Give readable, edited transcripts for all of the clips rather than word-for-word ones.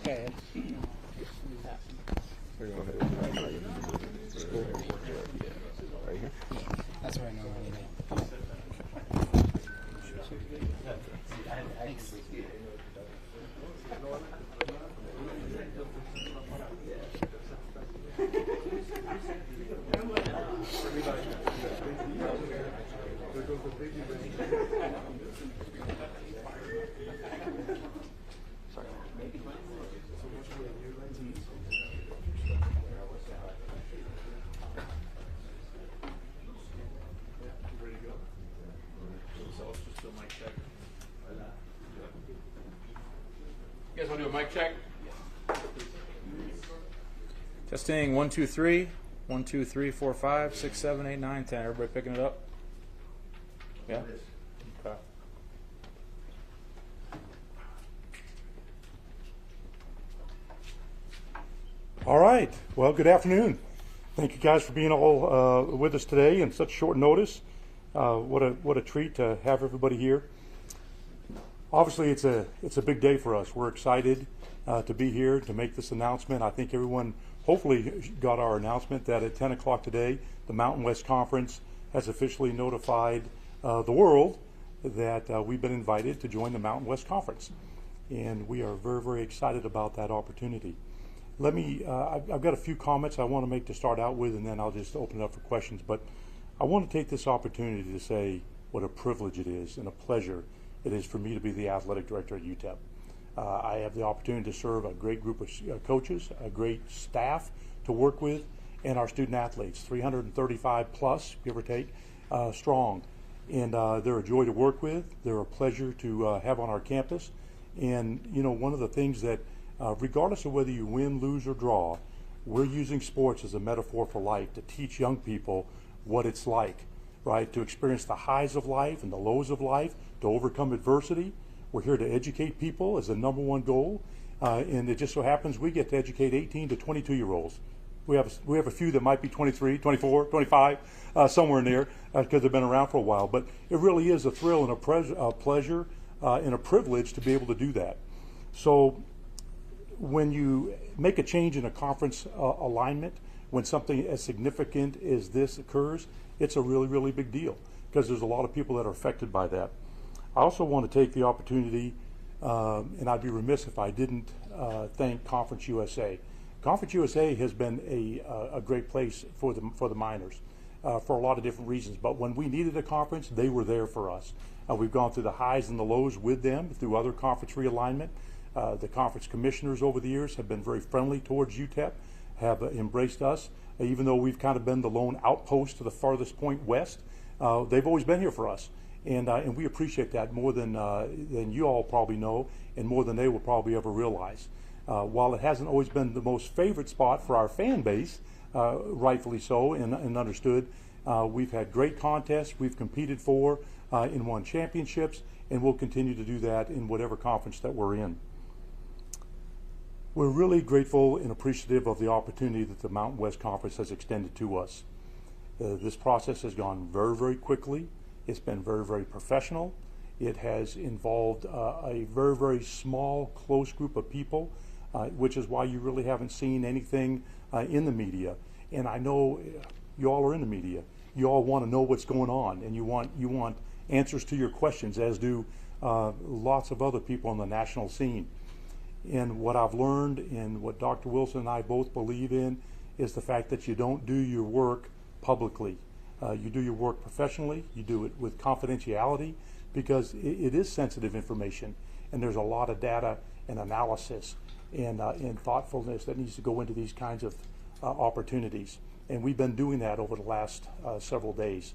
Okay. That's where I know anything. Thanks. You guys want to do a mic check? Testing 1 2 3 1 2 3 4 5 6 7 8 9 10. Everybody picking it up? Yeah. Okay. All right. Well, good afternoon. Thank you guys for being all with us today in such short notice. What a treat to have everybody here. Obviously, it's a big day for us. We're excited to be here to make this announcement. I think everyone hopefully got our announcement that at 10 o'clock today, the Mountain West Conference has officially notified the world that we've been invited to join the Mountain West Conference. And we are very, very excited about that opportunity. I've got a few comments I want to make to start out with, and then I'll just open it up for questions. But I want to take this opportunity to say what a privilege it is and a pleasure it is for me to be the athletic director at UTEP. I have the opportunity to serve a great group of coaches, a great staff to work with, and our student athletes, 335 plus, give or take, strong. And they're a joy to work with. They're a pleasure to have on our campus. And, you know, one of the things that, regardless of whether you win, lose, or draw, we're using sports as a metaphor for life to teach young people what it's like, right? To experience the highs of life and the lows of life, to overcome adversity. We're here to educate people as the number one goal. And it just so happens we get to educate 18 to 22-year-olds. We have a few that might be 23, 24, 25, somewhere in there, because they've been around for a while. But it really is a thrill and a pleasure and a privilege to be able to do that. So when you make a change in a conference alignment, when something as significant as this occurs, it's a really, really big deal because there's a lot of people that are affected by that. I also want to take the opportunity, and I'd be remiss if I didn't thank Conference USA. Conference USA has been a great place for the minors for a lot of different reasons. But when we needed a conference, they were there for us. We've gone through the highs and the lows with them through other conference realignment. The conference commissioners over the years have been very friendly towards UTEP, have embraced us, even though we've kind of been the lone outpost to the farthest point west. They've always been here for us, and we appreciate that more than you all probably know, and more than they will probably ever realize. While it hasn't always been the most favorite spot for our fan base, rightfully so and understood, we've had great contests we've competed for and won championships, and we'll continue to do that in whatever conference that we're in. We're really grateful and appreciative of the opportunity that the Mountain West Conference has extended to us. This process has gone very, very quickly. It's been very, very professional. It has involved a very, very small, close group of people, which is why you really haven't seen anything in the media. And I know you all are in the media. You all want to know what's going on, and you want answers to your questions, as do lots of other people on the national scene. And what I've learned and what Dr. Wilson and I both believe in is the fact that you don't do your work publicly. You do your work professionally. You do it with confidentiality because it is sensitive information, and there's a lot of data and analysis and thoughtfulness that needs to go into these kinds of opportunities. And we've been doing that over the last several days.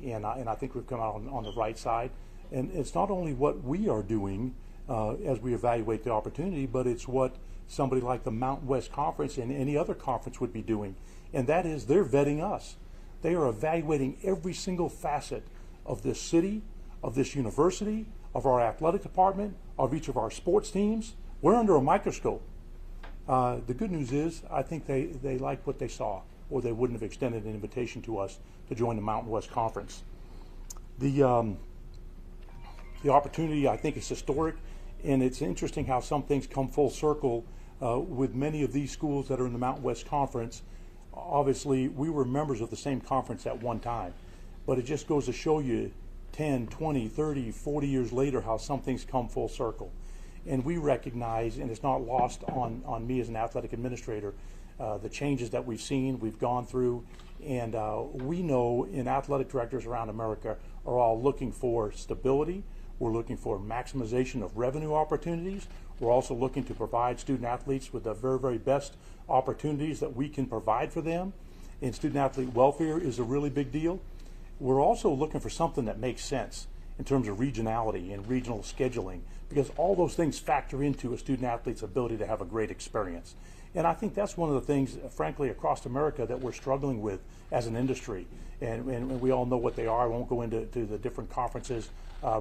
And I think we've come out on the right side. And it's not only what we are doing as we evaluate the opportunity, but it's what somebody like the Mountain West Conference and any other conference would be doing. And that is they're vetting us. They are evaluating every single facet of this city, of this university, of our athletic department, of each of our sports teams. We're under a microscope. The good news is I think they liked what they saw, or they wouldn't have extended an invitation to us to join the Mountain West Conference. The opportunity, I think, is historic, and it's interesting how some things come full circle with many of these schools that are in the Mountain West Conference. Obviously, we were members of the same conference at one time, but it just goes to show you 10, 20, 30, 40 years later how some things come full circle. And we recognize, and it's not lost on me as an athletic administrator, the changes that we've seen, we've gone through, and we know in athletic directors around America are all looking for stability. We're looking for maximization of revenue opportunities. We're also looking to provide student athletes with the very, very best opportunities that we can provide for them. And student athlete welfare is a really big deal. We're also looking for something that makes sense in terms of regionality and regional scheduling, because all those things factor into a student athlete's ability to have a great experience. And I think that's one of the things, frankly, across America that we're struggling with as an industry. And we all know what they are. I won't go into the different conferences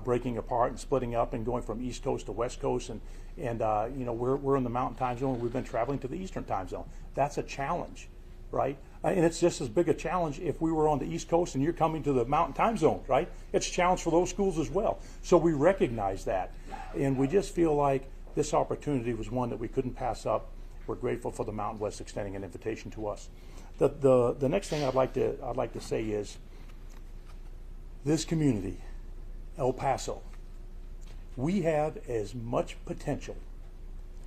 breaking apart and splitting up and going from East Coast to West Coast. And you know, we're in the Mountain Time Zone. We've been traveling to the Eastern Time Zone. That's a challenge, right? And it's just as big a challenge if we were on the East Coast and you're coming to the Mountain Time Zone, right? It's a challenge for those schools as well. So we recognize that. And we just feel like this opportunity was one that we couldn't pass up. We're grateful for the Mountain West extending an invitation to us. The next thing I'd like to say is this community, El Paso, we have as much potential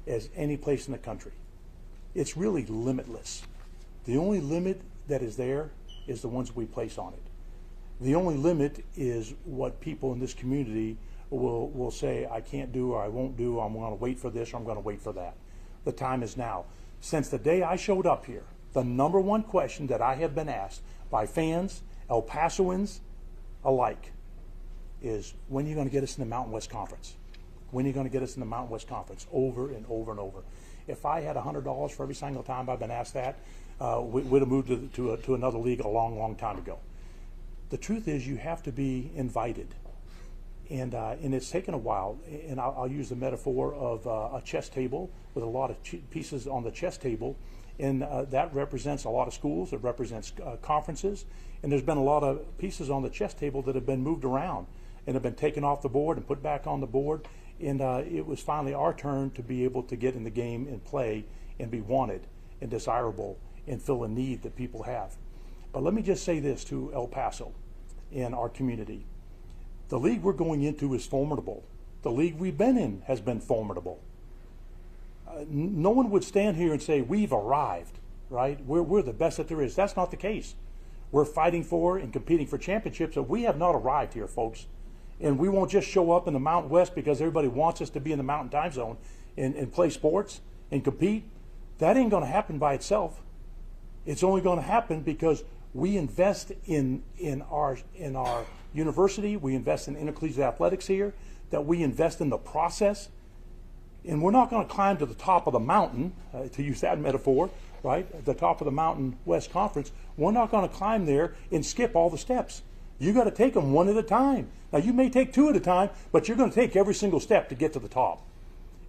as any place in the country. It's really limitless. The only limit that is there is the ones we place on it. The only limit is what people in this community will say, I can't do, or I won't do, or I'm going to wait for this, or I'm going to wait for that. The time is now. Since the day I showed up here, the number one question that I have been asked by fans, El Pasoans alike, is when are you going to get us in the Mountain West Conference? When are you going to get us in the Mountain West Conference? Over and over and over. If I had $100 for every single time I've been asked that, we'd have moved to another league a long, long time ago. The truth is you have to be invited. And it's taken a while, and I'll use the metaphor of a chess table with a lot of pieces on the chess table, and that represents a lot of schools, it represents conferences, and there's been a lot of pieces on the chess table that have been moved around and have been taken off the board and put back on the board, and it was finally our turn to be able to get in the game and play and be wanted and desirable and fill a need that people have. But let me just say this to El Paso and our community. The league we're going into is formidable. The league we've been in has been formidable. No one would stand here and say, we've arrived, right? We're the best that there is. That's not the case. We're fighting for and competing for championships, but we have not arrived here, folks. And we won't just show up in the Mountain West because everybody wants us to be in the Mountain Time Zone and play sports and compete. That ain't going to happen by itself. It's only going to happen because we invest in our university, we invest in intercollegiate athletics here, that we invest in the process. And we're not going to climb to the top of the mountain, to use that metaphor, right? At the top of the Mountain West Conference. We're not going to climb there and skip all the steps. You got to take them one at a time. Now, you may take two at a time, but you're going to take every single step to get to the top.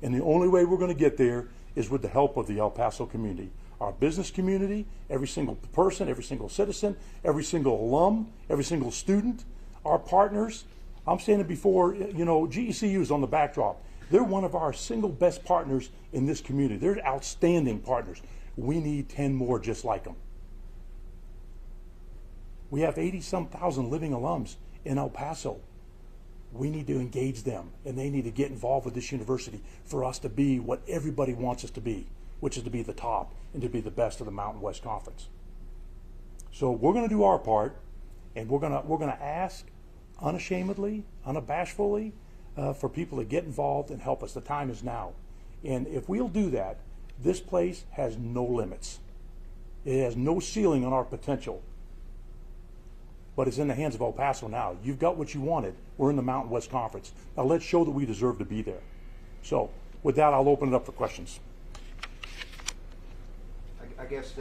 And the only way we're going to get there is with the help of the El Paso community. Our business community, every single person, every single citizen, every single alum, every single student, our partners. I'm standing before, GECU's on the backdrop. They're one of our single best partners in this community. They're outstanding partners. We need 10 more just like them. We have 80-some thousand living alums in El Paso. We need to engage them, and they need to get involved with this university for us to be what everybody wants us to be, which is to be the top and to be the best of the Mountain West Conference. So we're going to do our part, and we're going to ask unashamedly, unabashedly, for people to get involved and help us. The time is now. And if we'll do that, this place has no limits. It has no ceiling on our potential. But it's in the hands of El Paso now. You've got what you wanted. We're in the Mountain West Conference. Now let's show that we deserve to be there. So with that, I'll open it up for questions. I guess,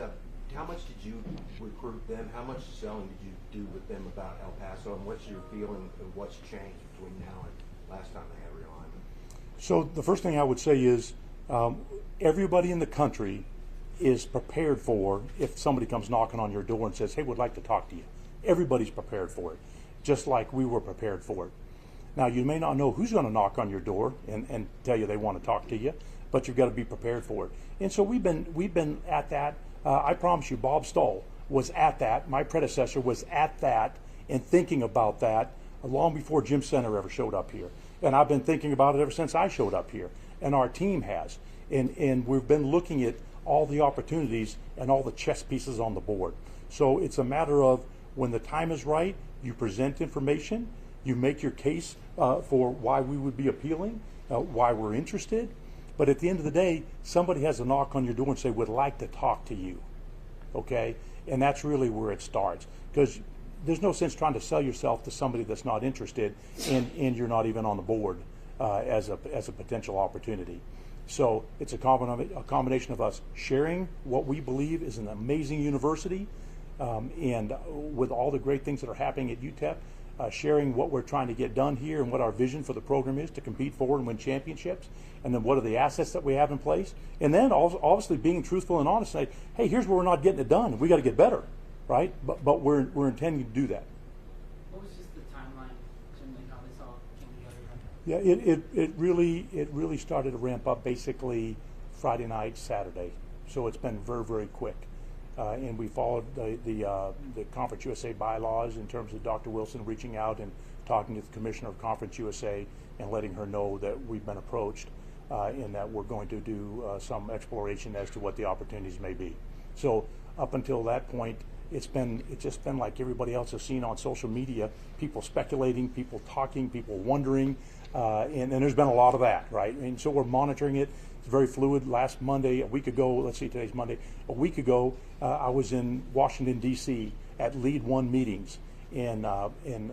how much did you recruit them? How much selling did you do with them about El Paso? And what's your feeling and what's changed between now and last time they had realignment? So the first thing I would say is everybody in the country is prepared for if somebody comes knocking on your door and says, hey, we'd like to talk to you. Everybody's prepared for it, just like we were prepared for it. Now, you may not know who's going to knock on your door and tell you they want to talk to you, but you've got to be prepared for it. And so we've been at that. I promise you, Bob Stoll was at that. My predecessor was at that and thinking about that long before Jim Center ever showed up here. And I've been thinking about it ever since I showed up here, and our team has. And we've been looking at all the opportunities and all the chess pieces on the board. So it's a matter of when the time is right, you present information, you make your case for why we would be appealing, why we're interested. But at the end of the day, somebody has a knock on your door and say, would like to talk to you, okay? And that's really where it starts. Because there's no sense trying to sell yourself to somebody that's not interested and you're not even on the board as a potential opportunity. So it's a combination of us sharing what we believe is an amazing university, and with all the great things that are happening at UTEP, sharing what we're trying to get done here and what our vision for the program is to compete forward and win championships, and then what are the assets that we have in place, and then obviously being truthful and honest, say, hey, here's where we're not getting it done. We got to get better, right? But we're intending to do that. What was just the timeline, generally, how this all came together? Yeah, it really started to ramp up basically Friday night, Saturday. So it's been very, very quick. And we followed the Conference USA bylaws in terms of Dr. Wilson reaching out and talking to the Commissioner of Conference USA and letting her know that we've been approached and that we're going to do some exploration as to what the opportunities may be. So up until that point, it's just been like everybody else has seen on social media, people speculating, people talking, people wondering, and there's been a lot of that, right? And so we're monitoring it. It's very fluid. Last Monday, a week ago, let's see, today's Monday, a week ago, I was in Washington, D.C. at Lead One meetings, and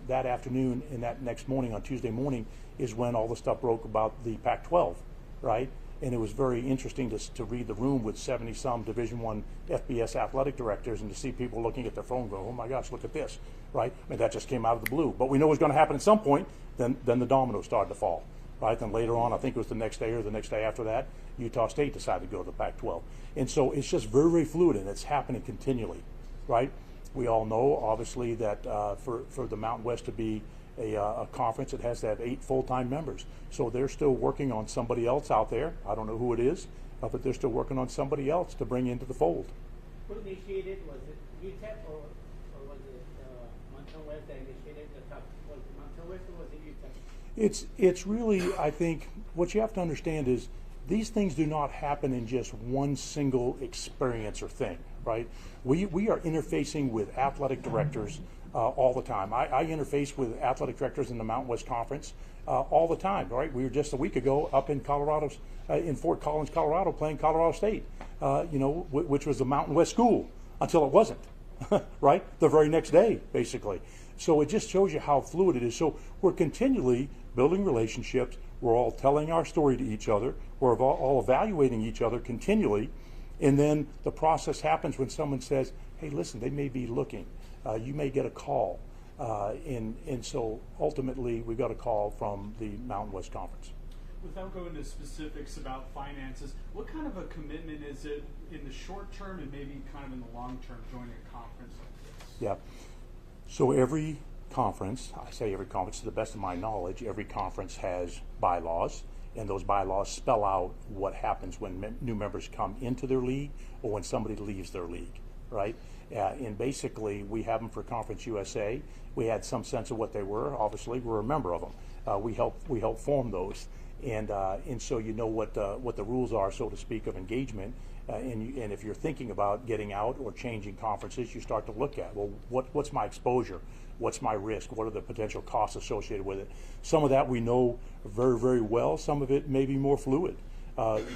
that afternoon and that next morning, on Tuesday morning, is when all the stuff broke about the Pac-12, right? And it was very interesting to read the room with 70-some Division I FBS athletic directors and to see people looking at their phone going, oh my gosh, look at this, right? I mean, that just came out of the blue. But we know it was going to happen at some point. Then the dominoes started to fall, right? Then later on, I think it was the next day or the next day after that, Utah State decided to go to the Pac-12. And so it's just very, very fluid, and it's happening continually, right? We all know, obviously, that for the Mountain West to be a conference, it has to have 8 full-time members. So they're still working on somebody else out there. I don't know who it is, but they're still working on somebody else to bring into the fold. Who initiated? Was it UTEP or was it Mountain West that initiated the top? Was it Mountain West or was it UTEP? It's really, I think, what you have to understand is these things do not happen in just one single experience or thing, right? We are interfacing with athletic directors all the time. I interface with athletic directors in the Mountain West Conference all the time, right? We were just a week ago up in Colorado's, in Fort Collins, Colorado, playing Colorado State, which was a Mountain West school until it wasn't, right? The very next day, basically. So it just shows you how fluid it is. So we're continually building relationships. We're all telling our story to each other. We're all evaluating each other continually. And then the process happens when someone says, hey, listen, they may be looking. You may get a call. And so ultimately we got a call from the Mountain West Conference. Without going into specifics about finances, what kind of a commitment is it in the short term and maybe kind of in the long term joining a conference like this? Yeah. So every conference, I say every conference to the best of my knowledge, every conference has bylaws, and those bylaws spell out what happens when new members come into their league or when somebody leaves their league, right? And basically, we have them for Conference USA. We had some sense of what they were. Obviously, we're a member of them. We help form those, and so you know what the rules are, so to speak, of engagement. And if you're thinking about getting out or changing conferences, you start to look at, well, what's my exposure? What's my risk? What are the potential costs associated with it? Some of that we know very, very well. Some of it may be more fluid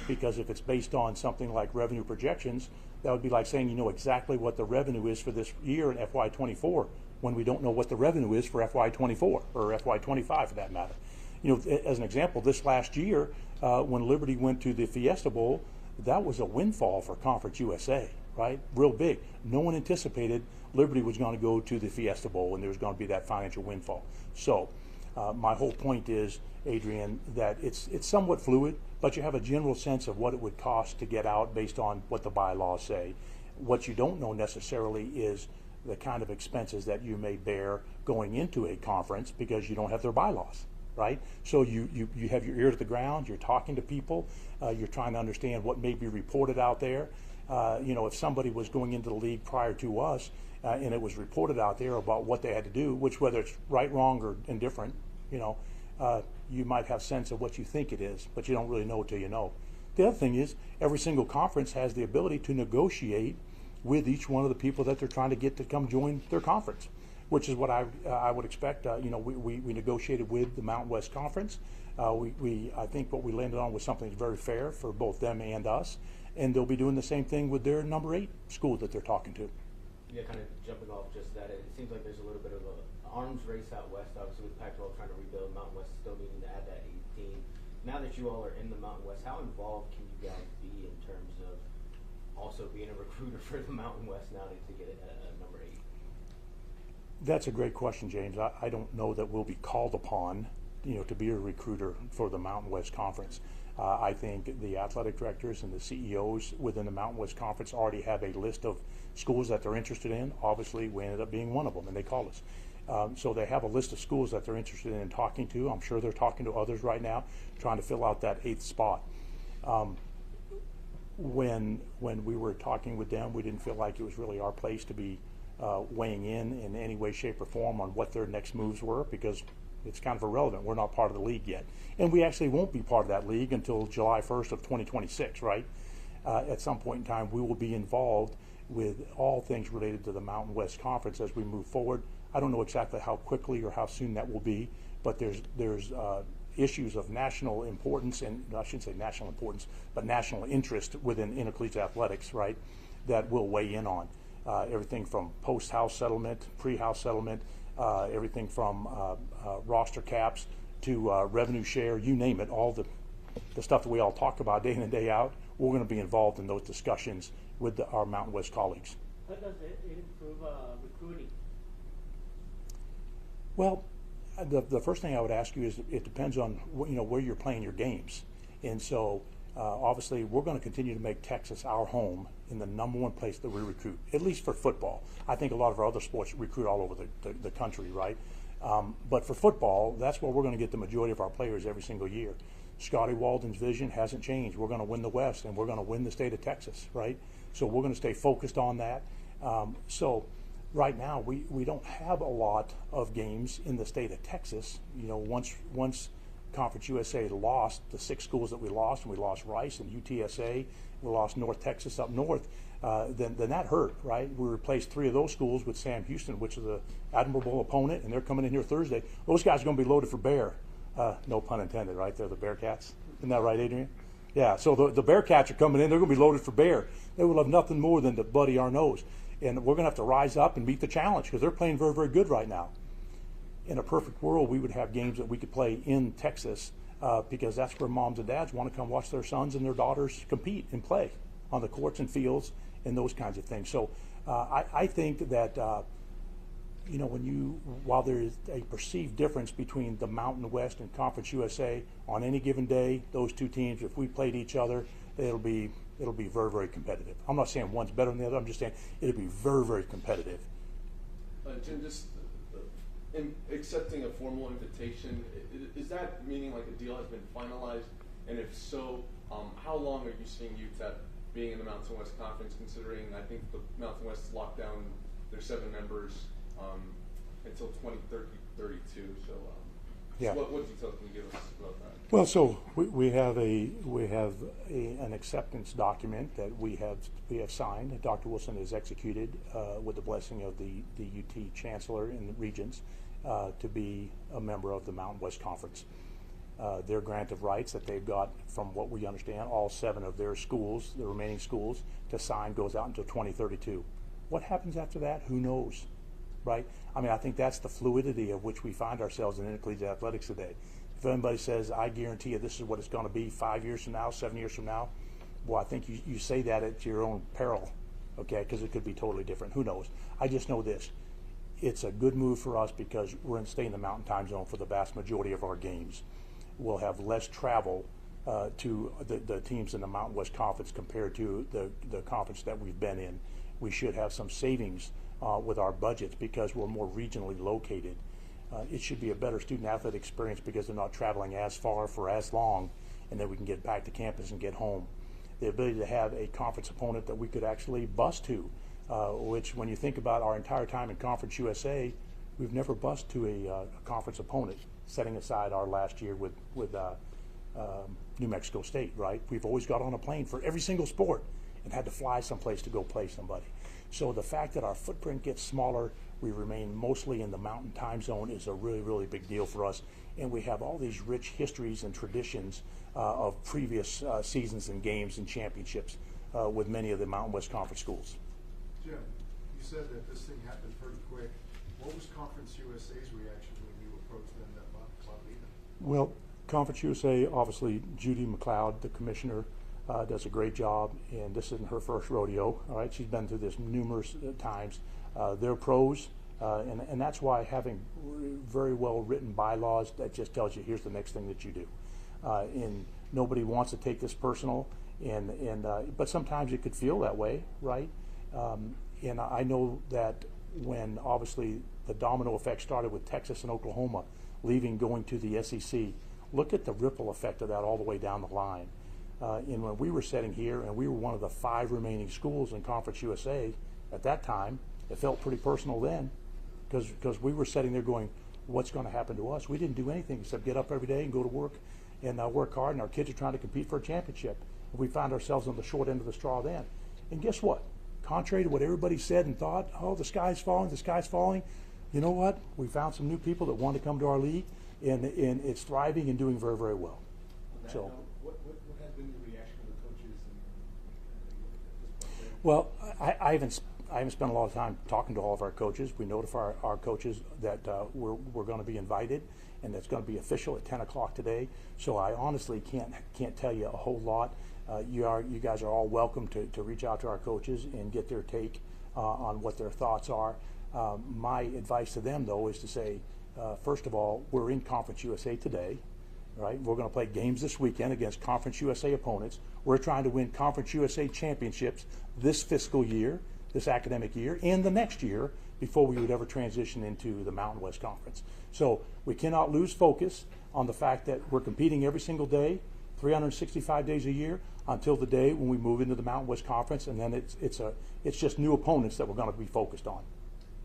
because if it's based on something like revenue projections, that would be like saying you know exactly what the revenue is for this year in FY24 when we don't know what the revenue is for FY24 or FY25 for that matter. You know, as an example, this last year when Liberty went to the Fiesta Bowl, that was a windfall for Conference USA, right? Real big. No one anticipated Liberty was going to go to the Fiesta Bowl and there was going to be that financial windfall. So my whole point is, Adrian, that it's somewhat fluid, but you have a general sense of what it would cost to get out based on what the bylaws say. What you don't know necessarily is the kind of expenses that you may bear going into a conference because you don't have their bylaws. Right? So you have your ear to the ground, you're talking to people, you're trying to understand what may be reported out there. You know, if somebody was going into the league prior to us and it was reported out there about what they had to do, which whether it's right, wrong, or indifferent, you know, you might have sense of what you think it is, but you don't really know until you know. The other thing is every single conference has the ability to negotiate with each one of the people that they're trying to get to come join their conference, which is what I would expect. You know, we negotiated with the Mountain West Conference. I think what we landed on was something that's very fair for both them and us, and they'll be doing the same thing with their number 8 school that they're talking to. Yeah, kind of jumping off just that, it seems like there's a little bit of an arms race out west, obviously with Pac-12 trying to rebuild, Mountain West still needing to add that 18. Now that you all are in the Mountain West, how involved can you guys be in terms of also being a recruiter for the Mountain West now to get a number 8? That's a great question, James. I don't know that we'll be called upon, you know, to be a recruiter for the Mountain West Conference. I think the athletic directors and the CEOs within the Mountain West Conference already have a list of schools that they're interested in. Obviously, we ended up being one of them, and they called us. So they have a list of schools that they're interested in talking to. I'm sure they're talking to others right now, trying to fill out that 8th spot. When we were talking with them, we didn't feel like it was really our place to be weighing in any way, shape, or form on what their next moves were because it's kind of irrelevant. We're not part of the league yet. And we actually won't be part of that league until July 1st of 2026, right? At some point in time, we will be involved with all things related to the Mountain West Conference as we move forward. I don't know exactly how quickly or how soon that will be, but there's issues of national importance, and I shouldn't say national importance, but national interest within intercollegiate athletics, right, that we'll weigh in on. Everything from post-house settlement, pre-house settlement, everything from roster caps to revenue share, you name it, all the stuff that we all talk about day in and day out, we're going to be involved in those discussions with our Mountain West colleagues. How does it improve recruiting? Well, the first thing I would ask you is it depends on where you're playing your games. And so obviously we're going to continue to make Texas our home in the number 1 place that we recruit, at least for football. I think a lot of our other sports recruit all over the country, right? But for football, that's where we're going to get the majority of our players every single year. Scotty Walden's vision hasn't changed. We're going to win the West, and we're going to win the state of Texas, right? So we're going to stay focused on that. So right now, we don't have a lot of games in the state of Texas. You know, once Conference USA lost the 6 schools that we lost, and we lost Rice and UTSA, we lost North Texas up north, then that hurt, right? We replaced 3 of those schools with Sam Houston, which is an admirable opponent, and they're coming in here Thursday. Those guys are going to be loaded for bear. No pun intended, right? They're the Bearcats. Isn't that right, Adrian? Yeah, so the Bearcats are coming in. They're going to be loaded for bear. They will have nothing more than to buddy our nose. And we're going to have to rise up and meet the challenge because they're playing very, very good right now. In a perfect world, we would have games that we could play in Texas because that's where moms and dads want to come watch their sons and their daughters compete and play on the courts and fields and those kinds of things. So I think that while there is a perceived difference between the Mountain West and Conference USA, on any given day, those 2 teams, if we played each other, it'll be very, very competitive. I'm not saying one's better than the other. I'm just saying it'll be very, very competitive. Jim, just in accepting a formal invitation, is that meaning like a deal has been finalized? And if so, how long are you seeing UTEP being in the Mountain West Conference, considering I think the Mountain West locked down their 7 members until 2032. So, yeah. What details can you give us about that? Well, so we have an acceptance document that we have signed, that Dr. Wilson has executed with the blessing of the UT Chancellor and the Regents to be a member of the Mountain West Conference. Their grant of rights that they've got, from what we understand, all 7 of their schools, the remaining schools, to sign goes out until 2032. What happens after that? Who knows, right? I mean, I think that's the fluidity of which we find ourselves in intercollegiate athletics today. If anybody says, I guarantee you this is what it's going to be 5 years from now, 7 years from now, well, I think you say that at your own peril, okay, because it could be totally different. Who knows? I just know this. It's a good move for us because we're going to stay in the Mountain Time Zone for the vast majority of our games. We'll have less travel to the teams in the Mountain West Conference compared to the conference that we've been in. We should have some savings with our budgets because we're more regionally located. It should be a better student athlete experience because they're not traveling as far for as long, and then we can get back to campus and get home. The ability to have a conference opponent that we could actually bus to, which when you think about our entire time in Conference USA, we've never bused to a conference opponent, setting aside our last year with New Mexico State, right? We've always got on a plane for every single sport and had to fly someplace to go play somebody. So the fact that our footprint gets smaller, we remain mostly in the Mountain Time Zone, is a really, really big deal for us. And we have all these rich histories and traditions of previous seasons and games and championships with many of the Mountain West Conference schools. Jim, you said that this thing happened pretty quick. What was Conference USA's reaction when you approached them about leaving? Well, Conference USA, obviously, Judy McLeod, the commissioner, does a great job, and this isn't her first rodeo. All right, she's been through this numerous times. They're pros, and that's why having very well written bylaws that just tells you here's the next thing that you do. And nobody wants to take this personal, but sometimes it could feel that way, right? And I know that when obviously the domino effect started with Texas and Oklahoma leaving, going to the SEC, look at the ripple effect of that all the way down the line. And when we were sitting here and we were one of the 5 remaining schools in Conference USA at that time, it felt pretty personal then because we were sitting there going, what's going to happen to us? We didn't do anything except get up every day and go to work and work hard, and our kids are trying to compete for a championship. And we found ourselves on the short end of the straw then. And guess what? Contrary to what everybody said and thought, oh, the sky's falling, you know what? We found some new people that want to come to our league, and it's thriving and doing very, very well. So. What has been the reaction of the coaches at this point? Well, I haven't spent a lot of time talking to all of our coaches. We notify our coaches that we're going to be invited, and that's going to be official at 10 o'clock today. So I honestly can't tell you a whole lot. You guys are all welcome to reach out to our coaches and get their take on what their thoughts are. My advice to them, though, is to say, first of all, we're in Conference USA today. Right? We're going to play games this weekend against Conference USA opponents. We're trying to win Conference USA championships this fiscal year, this academic year, and the next year before we would ever transition into the Mountain West Conference. So we cannot lose focus on the fact that we're competing every single day, 365 days a year, until the day when we move into the Mountain West Conference, and then it's just new opponents that we're going to be focused on.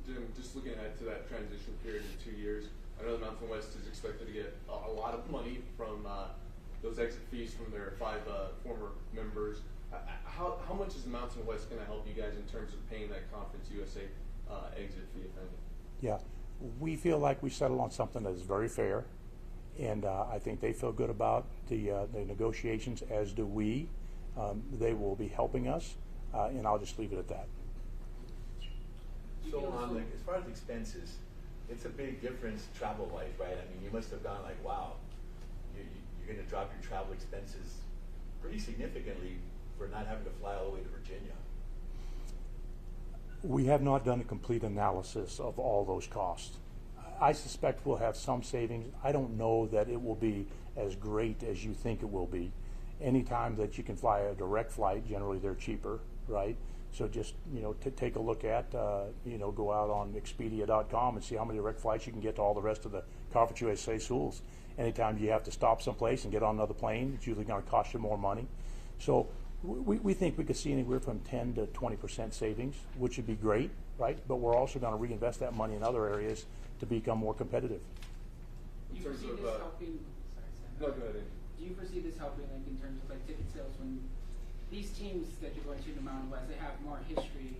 Jim, just looking ahead to that transition period in 2 years, I know the Mountain West is expected to get a lot of money from those exit fees from their 5 former members. How much is the Mountain West going to help you guys in terms of paying that Conference USA exit fee, if any? Yeah, we feel like we settled on something that is very fair, and I think they feel good about the negotiations, as do we. They will be helping us, and I'll just leave it at that. So as far as expenses, it's a big difference travel-wise, right? I mean, you must have gone like, wow, you're going to drop your travel expenses pretty significantly for not having to fly all the way to Virginia. We have not done a complete analysis of all those costs. I suspect we'll have some savings. I don't know that it will be as great as you think it will be. Anytime that you can fly a direct flight, generally they're cheaper, right? So just, to take a look at, go out on Expedia.com and see how many direct flights you can get to all the rest of the Conference USA schools. Anytime you have to stop someplace and get on another plane, it's usually going to cost you more money. So we think we could see anywhere from 10 to 20% savings, which would be great, right? But we're also going to reinvest that money in other areas to become more competitive. Do you foresee this helping? Sorry, Sam. No, go ahead. Do you foresee this helping, like, in terms of like ticket sales when these teams that you're going to the Mountain West, they have more history,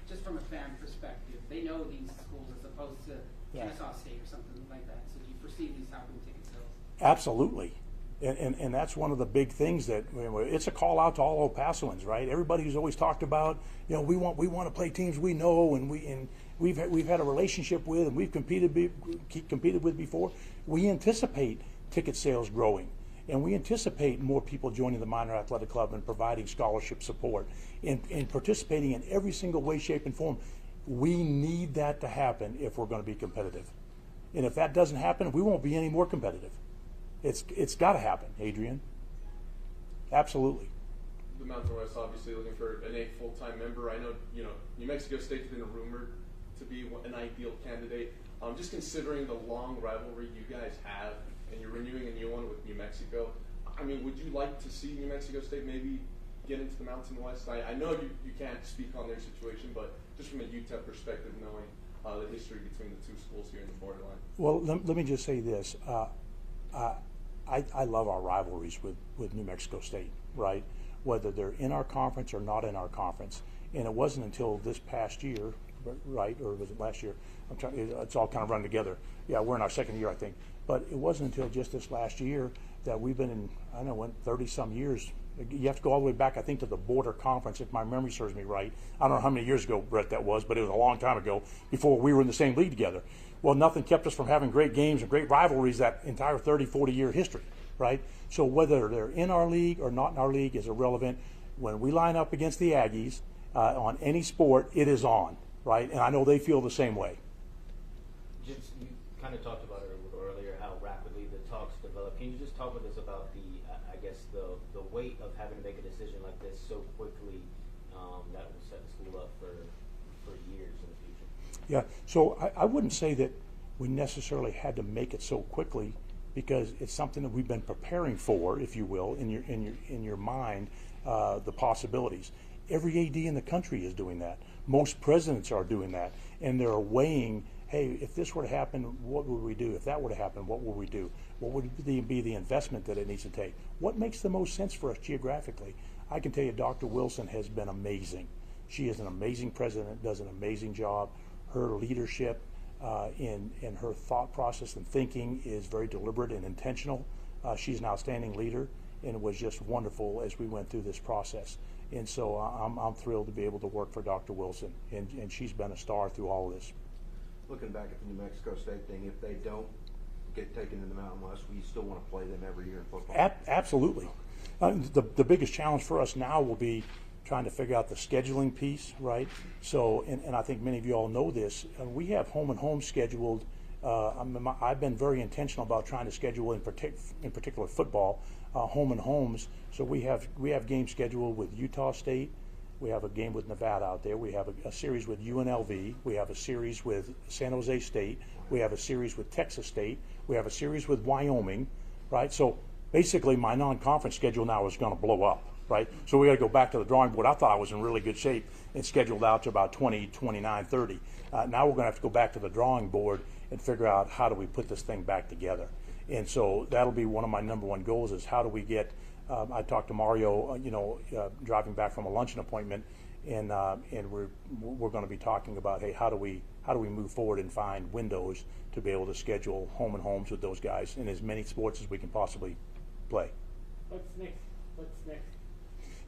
just from a fan perspective, they know these schools as opposed to Kennesaw State or something like that. So do you foresee these helping ticket sales? Absolutely. And that's one of the big things that it's a call out to all El Pasoans, right? Everybody who's always talked about, you know, we want to play teams we know and we've had a relationship with and we've competed with before. We anticipate ticket sales growing, and we anticipate more people joining the minor athletic club and providing scholarship support and participating in every single way, shape, and form. We need that to happen if we're going to be competitive, and if that doesn't happen, we won't be any more competitive. It's got to happen, Adrian. Absolutely. The Mountain West obviously looking for an 8 full-time member. I know, you know, New Mexico State's been rumored to be an ideal candidate. Just considering the long rivalry you guys have, and you're renewing a new one with New Mexico, I mean, would you like to see New Mexico State maybe get into the Mountain West? I know you can't speak on their situation, but just from a UTEP perspective, knowing the history between the two schools here in the borderline. Well, let me just say this. I love our rivalries with New Mexico State, right? Whether they're in our conference or not in our conference. And it wasn't until this past year, right, or was it last year? It's all kind of run together. Yeah, we're in our second year, I think. But it wasn't until just this last year that we've been in, I don't know, 30-some years. You have to go all the way back, I think, to the Border Conference, if my memory serves me right. I don't know how many years ago, Brett, that was, but it was a long time ago, before we were in the same league together. Well, nothing kept us from having great games and great rivalries that entire 30, 40-year history, right? So whether they're in our league or not in our league is irrelevant. When we line up against the Aggies on any sport, it is on, right? And I know they feel the same way. Just, you kind of talked about it a little earlier, how rapidly the talks develop. Can you just talk with us about the, I guess, the weight of having to make a decision like this so quickly that will set the school up for years in the future? Yeah, so I wouldn't say that we necessarily had to make it so quickly, because it's something that we've been preparing for, if you will, in your mind, the possibilities. Every AD in the country is doing that. Most presidents are doing that, and they're weighing, hey, if this were to happen, what would we do? If that were to happen, what would we do? What would be the investment that it needs to take? What makes the most sense for us geographically? I can tell you Dr. Wilson has been amazing. She is an amazing president, does an amazing job. Her leadership in her thought process and thinking is very deliberate and intentional. She's an outstanding leader, and it was just wonderful as we went through this process. And so I'm thrilled to be able to work for Dr. Wilson, and she's been a star through all of this. Looking back at the New Mexico State thing, if they don't get taken to the Mountain West, we still want to play them every year in football? Absolutely. The biggest challenge for us now will be trying to figure out the scheduling piece, right? So, and I think many of you all know this, we have home and home scheduled. I've been very intentional about trying to schedule in particular football, home and homes. So we have games scheduled with Utah State. We have a game with Nevada out there. We have a series with UNLV. We have a series with San Jose State. We have a series with Texas State. We have a series with Wyoming, right? So basically my non-conference schedule now is going to blow up, right? So we got to go back to the drawing board. I thought I was in really good shape and scheduled out to about 20, 29, 30. Now we're going to have to go back to the drawing board and figure out how do we put this thing back together. And so that'll be one of my number one goals is how do we get, I talked to Mario, driving back from a luncheon appointment, and we're going to be talking about, hey, how do we move forward and find windows to be able to schedule home and homes with those guys in as many sports as we can possibly play. What's next?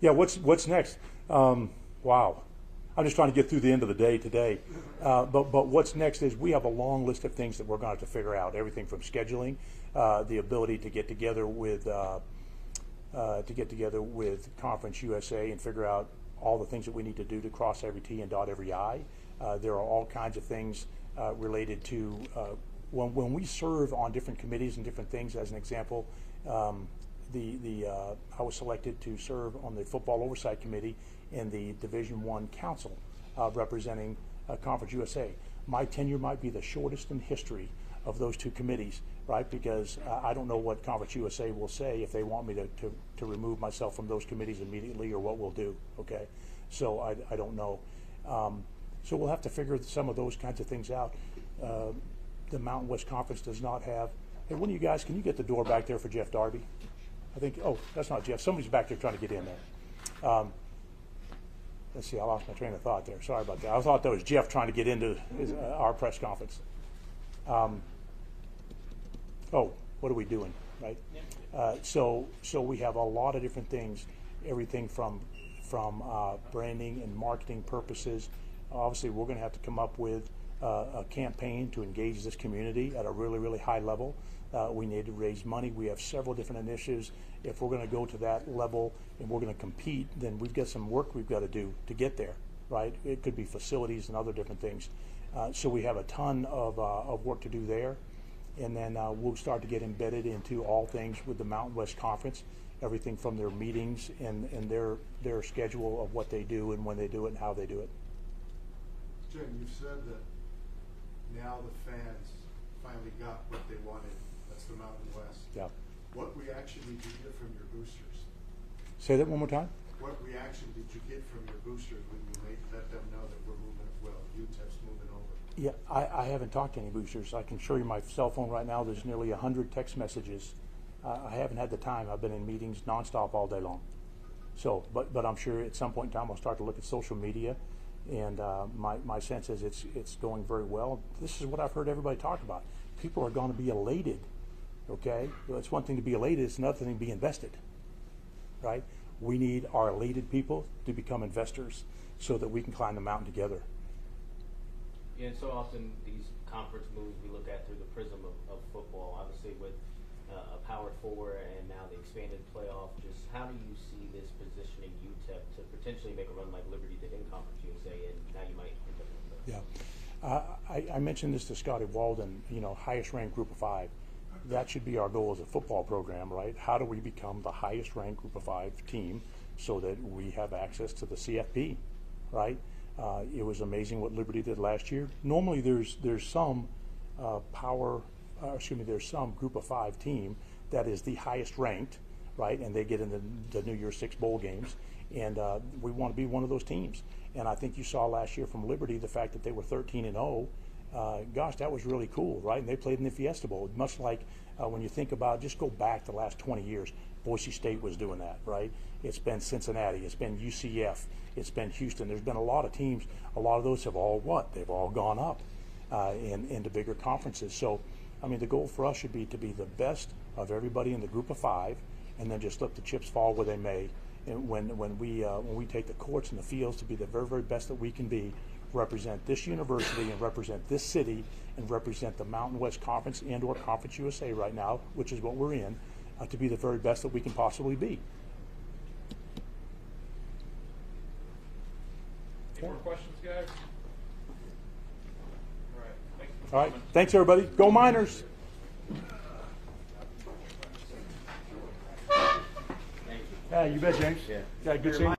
Yeah, what's next? Wow. I'm just trying to get through the end of the day today. But what's next is we have a long list of things that we're going to have to figure out. Everything from scheduling, the ability to get together with Conference USA and figure out all the things that we need to do to cross every T and dot every I. There are all kinds of things related to when we serve on different committees and different things. As an example, I was selected to serve on the Football Oversight Committee in the Division I Council representing Conference USA. My tenure might be the shortest in history of those two committees, right? Because I don't know what Conference USA will say if they want me to remove myself from those committees immediately, or what we'll do, okay? So I don't know. So we'll have to figure some of those kinds of things out. the Mountain West Conference does not have. Hey, one of you guys, can you get the door back there for Jeff Darby? I think, oh, that's not Jeff. Somebody's back there trying to get in there. Let's see, I lost my train of thought there. Sorry about that. I thought that was Jeff trying to get into our press conference. Oh, what are we doing, right? So we have a lot of different things, everything from branding and marketing purposes. Obviously, we're going to have to come up with a campaign to engage this community at a really, really high level. We need to raise money. We have several different initiatives. If we're going to go to that level and we're going to compete, then we've got some work we've got to do to get there, right? It could be facilities and other different things. So we have a ton of work to do there. And then we'll start to get embedded into all things with the Mountain West Conference, everything from their meetings and their schedule of what they do and when they do it and how they do it. Jim, you've said that now the fans finally got what they wanted. That's the Mountain West. Yeah. What reaction did you get from your boosters? Say that one more time. What reaction did you get from your boosters when you let them know that we're moving, well, UTEP's moving over? Yeah, I haven't talked to any boosters. I can show you my cell phone right now. There's nearly 100 text messages. I haven't had the time. I've been in meetings nonstop all day long. So, but I'm sure at some point in time I'll start to look at social media, and my sense is it's going very well. This is what I've heard everybody talk about. People are going to be elated. Okay, well, it's one thing to be elated. It's another thing to be invested. Right? We need our elated people to become investors so that we can climb the mountain together. Yeah, and so often these conference moves we look at through the prism of football. Obviously, with a Power Four and now the expanded playoff, just how do you see this positioning UTEP to potentially make a run like Liberty did in Conference USA, and now you might end up in the Yeah, I mentioned this to Scotty Walden. Highest ranked Group of 5. That should be our goal as a football program, right? How do we become the highest ranked Group of 5 team so that we have access to the CFP, right? It was amazing what Liberty did last year. Normally, there's some there's some Group of 5 team that is the highest ranked, right? And they get in the New Year's 6 bowl games, and we want to be one of those teams. And I think you saw last year from Liberty the fact that they were 13-0. Gosh, that was really cool, right? And they played in the Fiesta Bowl, much like when you think about, just go back the last 20 years, Boise State was doing that, right? It's been Cincinnati, it's been UCF, it's been Houston. There's been a lot of teams. A lot of those have all They've all gone up into bigger conferences. So, I mean, the goal for us should be to be the best of everybody in the Group of 5, and then just let the chips fall where they may. And when we take the courts and the fields to be the very, very best that we can be, represent this university and represent this city and represent the Mountain West Conference and or Conference USA right now, which is what we're in, to be the very best that we can possibly be. Any more questions, guys? All right. Thanks for All right. coming. Thanks, everybody. Go Miners. Thank you. Yeah, you bet, James. Yeah. Good seeing you.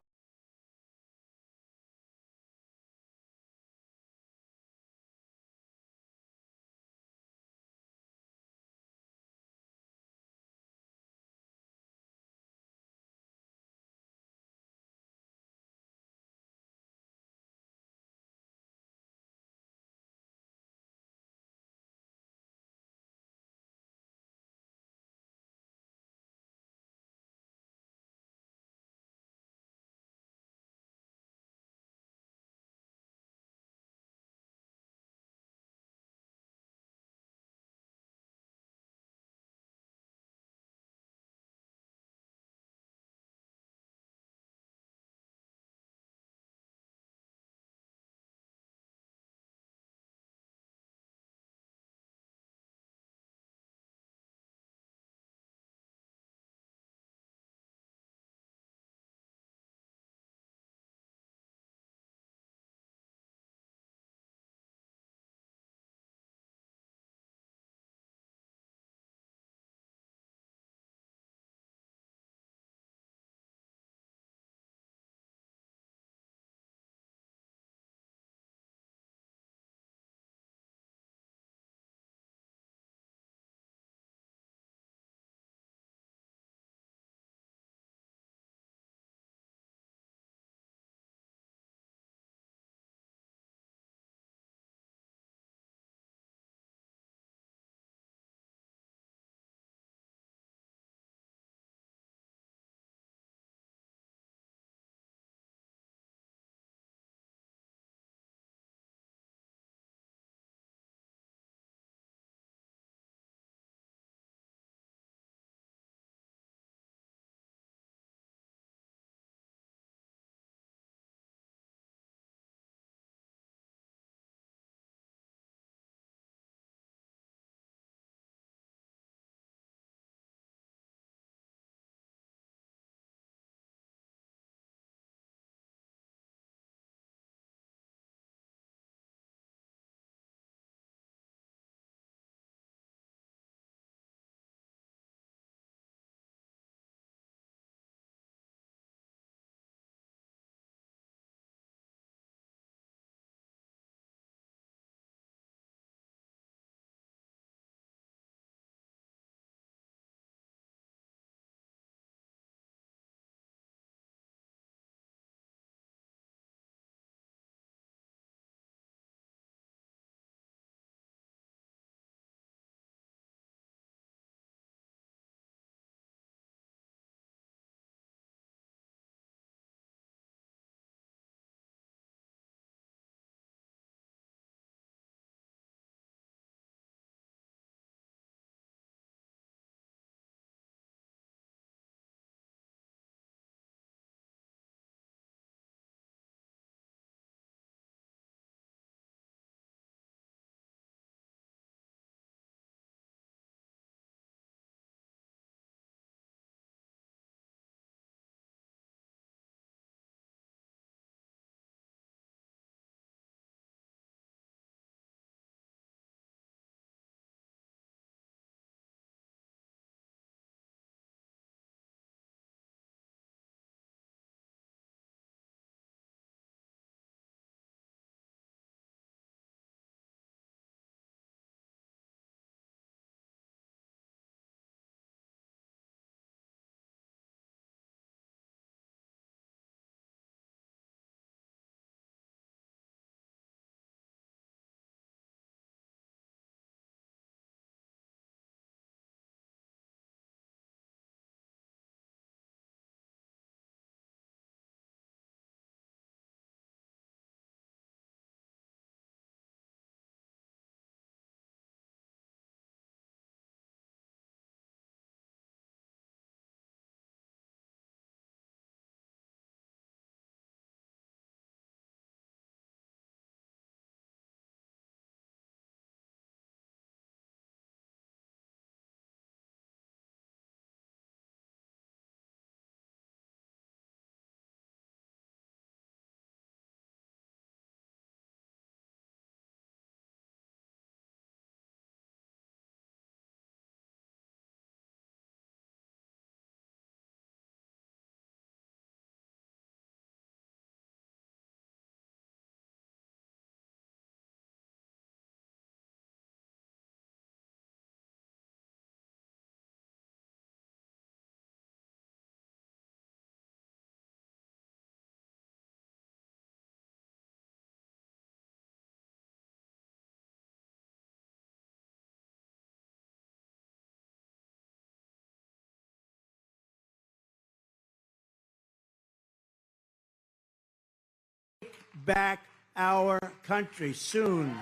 back our country soon.